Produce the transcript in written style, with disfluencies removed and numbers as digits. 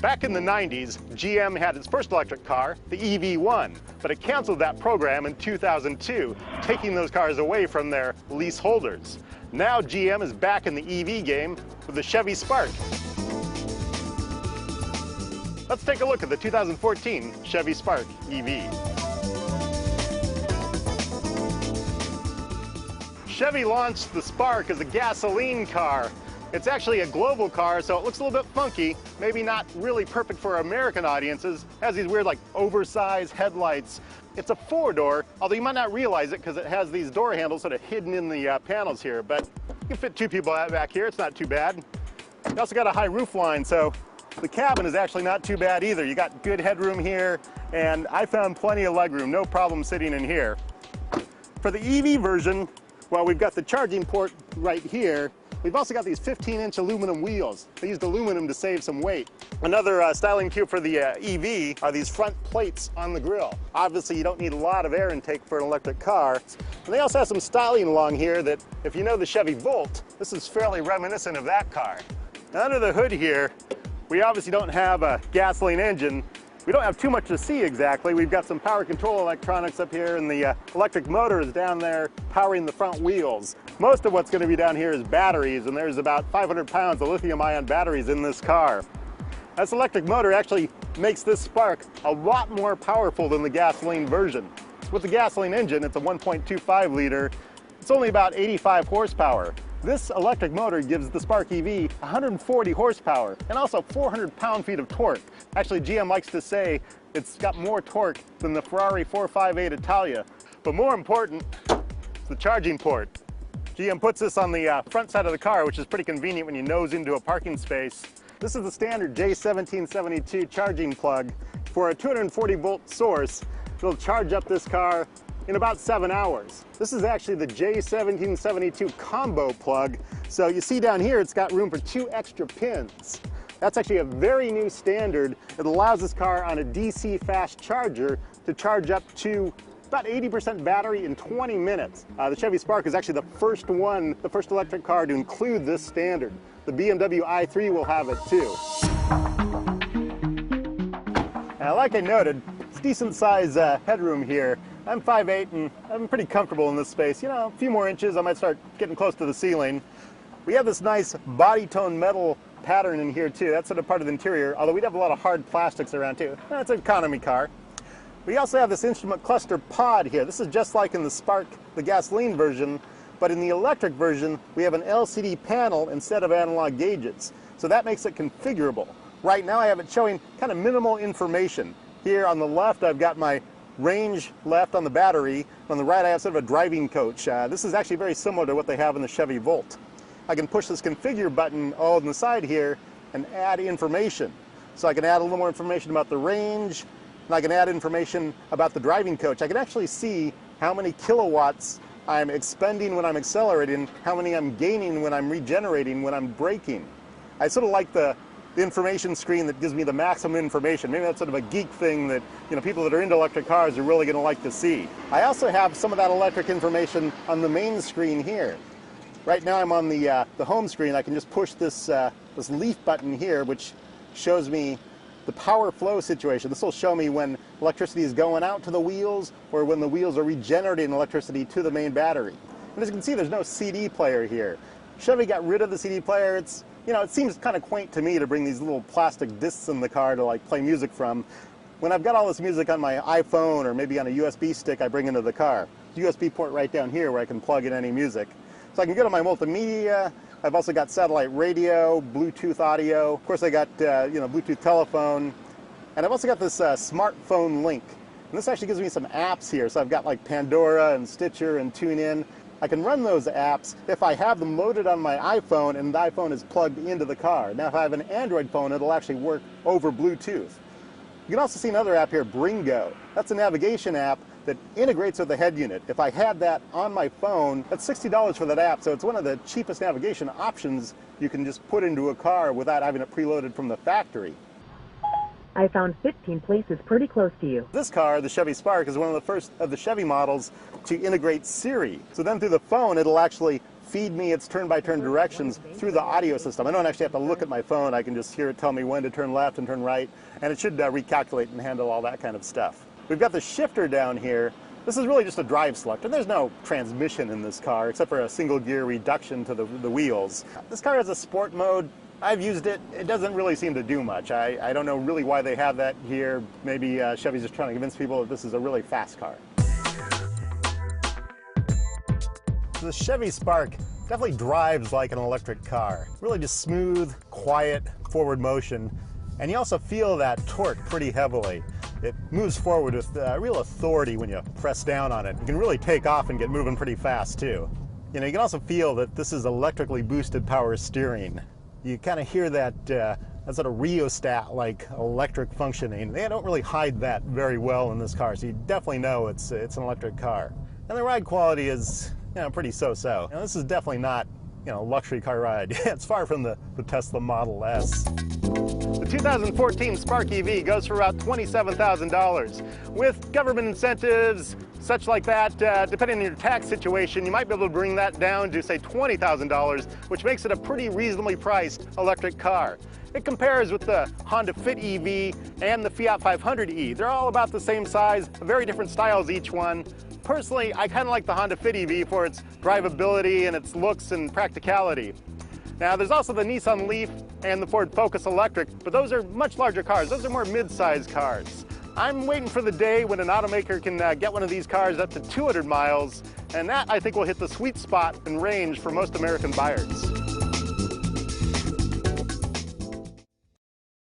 Back in the 90s, GM had its first electric car, the EV1, but it canceled that program in 2002, taking those cars away from their lease holders. Now GM is back in the EV game with the Chevy Spark. Let's take a look at the 2014 Chevy Spark EV. Chevy launched the Spark as a gasoline car. It's actually a global car, so it looks a little bit funky, maybe not really perfect for American audiences. It has these weird, like, oversized headlights. It's a four-door, although you might not realize it because it has these door handles sort of hidden in the panels here, but you can fit two people back here. It's not too bad. You also got a high roof line, so the cabin is actually not too bad either. You got good headroom here, and I found plenty of legroom, no problem sitting in here. For the EV version, well, we've got the charging port right here. We've also got these 15-inch aluminum wheels. They used aluminum to save some weight. Another styling cue for the EV are these front plates on the grille. Obviously, you don't need a lot of air intake for an electric car. And they also have some styling along here that, if you know the Chevy Volt, this is fairly reminiscent of that car. Now, under the hood here, we obviously don't have a gasoline engine. We don't have too much to see exactly. We've got some power control electronics up here, and the electric motor is down there powering the front wheels. Most of what's going to be down here is batteries, and there's about 500 pounds of lithium-ion batteries in this car. This electric motor actually makes this Spark a lot more powerful than the gasoline version. With the gasoline engine, it's a 1.25 liter. It's only about 85 horsepower. This electric motor gives the Spark EV 140 horsepower and also 400 pound-feet of torque. Actually, GM likes to say it's got more torque than the Ferrari 458 Italia. But more important, it's the charging port. GM puts this on the front side of the car, which is pretty convenient when you nose into a parking space. This is the standard J1772 charging plug. For a 240-volt source, it'll charge up this car in about 7 hours. This is actually the J1772 combo plug. So you see down here, it's got room for 2 extra pins. That's actually a very new standard. It allows this car on a DC fast charger to charge up to about 80% battery in 20 minutes. The Chevy Spark is actually the first electric car to include this standard. The BMW i3 will have it too. Now, like I noted, it's decent size headroom here. I'm 5'8", and I'm pretty comfortable in this space. You know, a few more inches, I might start getting close to the ceiling. We have this nice body tone metal pattern in here too. That's sort of part of the interior, although we'd have a lot of hard plastics around too. It's an economy car. We also have this instrument cluster pod here. This is just like in the Spark, the gasoline version, but in the electric version, we have an LCD panel instead of analog gauges. So that makes it configurable. Right now I have it showing kind of minimal information. Here on the left, I've got my range left on the battery. On the right, I have sort of a driving coach. This is actually very similar to what they have in the Chevy Volt. I can push this configure button on the side here and add information. So I can add a little more information about the range, and I can add information about the driving coach. I can actually see how many kilowatts I'm expending when I'm accelerating, how many I'm gaining when I'm regenerating, when I'm braking. I sort of like the information screen that gives me the maximum information. Maybe that's sort of a geek thing that, you know, people that are into electric cars are really going to like to see. I also have some of that electric information on the main screen here. Right now I'm on the home screen. I can just push this leaf button here, which shows me the power flow situation. This will show me when electricity is going out to the wheels or when the wheels are regenerating electricity to the main battery. And as you can see, there's no CD player here. Chevy got rid of the CD player. You know, it seems kind of quaint to me to bring these little plastic discs in the car to like play music from. When I've got all this music on my iPhone or maybe on a USB stick I bring into the car. USB port right down here where I can plug in any music. So I can go to my multimedia. I've also got satellite radio, Bluetooth audio. Of course I got Bluetooth telephone. And I've also got this smartphone link. And this actually gives me some apps here. So I've got like Pandora and Stitcher and TuneIn. I can run those apps if I have them loaded on my iPhone and the iPhone is plugged into the car. Now if I have an Android phone, it'll actually work over Bluetooth. You can also see another app here, Bringo. That's a navigation app that integrates with the head unit. If I had that on my phone, that's $60 for that app, so it's one of the cheapest navigation options you can just put into a car without having it preloaded from the factory. I found 15 places pretty close to you. This car, the Chevy Spark, is one of the first of the Chevy models to integrate Siri. So then through the phone, it'll actually feed me its turn-by-turn directions through the audio system. I don't actually have to look at my phone. I can just hear it tell me when to turn left and turn right, and it should recalculate and handle all that kind of stuff. We've got the shifter down here. This is really just a drive selector. There's no transmission in this car except for a single gear reduction to the wheels. This car has a sport mode. I've used it. It doesn't really seem to do much. I don't know really why they have that here. Maybe Chevy's just trying to convince people that this is a really fast car. The Chevy Spark definitely drives like an electric car. Really just smooth, quiet, forward motion. And you also feel that torque pretty heavily. It moves forward with real authority when you press down on it. You can really take off and get moving pretty fast too. You know, you can also feel that this is electrically boosted power steering. You kind of hear that sort of rheostat-like electric functioning. They don't really hide that very well in this car, so you definitely know it's an electric car. And the ride quality is, you know, pretty so-so. You know, this is definitely not, you know, a luxury car ride. It's far from the Tesla Model S. The 2014 Spark EV goes for about $27,000. With government incentives, such like that, depending on your tax situation, you might be able to bring that down to, say, $20,000, which makes it a pretty reasonably priced electric car. It compares with the Honda Fit EV and the Fiat 500e. They're all about the same size, very different styles each one. Personally, I kind of like the Honda Fit EV for its drivability and its looks and practicality. Now, there's also the Nissan Leaf and the Ford Focus Electric, but those are much larger cars. Those are more mid-sized cars. I'm waiting for the day when an automaker can get one of these cars up to 200 miles, and that, I think, will hit the sweet spot and range for most American buyers.